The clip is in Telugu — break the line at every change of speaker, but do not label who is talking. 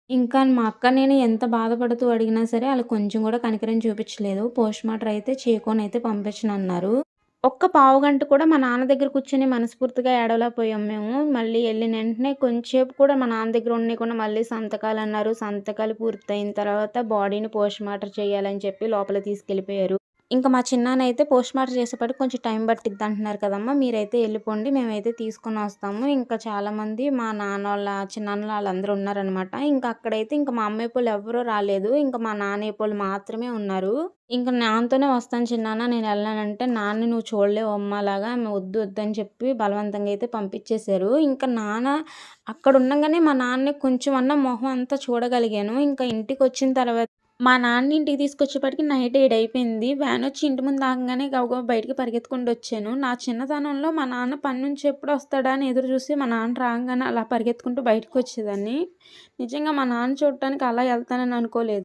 ఇంకా మా అక్క నేను ఎంత బాధపడుతూ అడిగినా సరే ఆళ్ళు కొంచెం గూడా కనికరం చూపిచ్చలేదు. పోస్ట్‌మార్టం అయితే చేయకొనైతే పంపించనన్నారు. ఒక్క పావుగంట కూడా మా నాన్న దగ్గర కూర్చొని మనస్ఫూర్తిగా ఏడవలేకపోయాం మేము. మళ్ళీ ఎళ్ళిన ఎంటనే కొంచేపు కూడా మా నాన్న దగ్గర ఉండనీయకుండా మళ్ళీ సంతకాలన్నారు. సంతకాలు పూర్తయిన తర్వాత బాడీని పోస్ట్‌మార్టం చేయాలని చెప్పి లోపలికి తీసుకెళ్ళిపోయారు. ఇంక మా చిన్నాన్నయితే పోస్ట్‌మార్టం చేసేపాటికి కొంచెం టైం పట్టిద్దంటున్నారు కదమ్మా! మీరైతే ఎళ్ళిపోండి. మేమైతే తీసుకొనొస్తాము. ఇంకా చాలామంది మా నాన్నోళ్ళ, చిన్నాన్నలు ఆళ్ళందరూ ఉన్నారనమాట. ఇంక అక్కడైతే ఇంక మా అమ్మేపోళ్ళు ఎవ్వరూ రాలేదు. ఇంక మా నాన్నయ్యపోళ్ళు మాత్రమే ఉన్నారు. ఇంక నాన్నతోనే వస్తాను చిన్నాన్న నేనెళ్ళనంటే, నాన్న నువ్వు చూడలేవమ్మా అలాగా వద్దు వద్దని చెప్పి బలవంతంగా అయితే పంపించేశారు. ఇంక నాన్న అక్కడుండంగానే మా నాన్నని కొంచెం అన్నా మొహం అంతా చూడగలిగాను. ఇంకా ఇంటికొచ్చిన తర్వాత మా నాన్నని ఇంటికి తీసుకొచ్చేపాటికి నైట్ 7 అయిపోయింది. వ్యానొచ్చి ఇంటి ముందు ఆగంగానే గబగబా బయటికి పరిగెత్తుకుంటొచ్చాను. నా చిన్నతనంలో మా నాన్న పని నుంచి ఎప్పుడొస్తాడా అని ఎదురు చూసి మా నాన్న రాంగానే అలా పరిగెత్తుకుంటూ బయటకొచ్చేదాన్ని. నిజంగా మా నాన్న చూడటానికి అలా ఎళ్తానని అనుకోలేదు.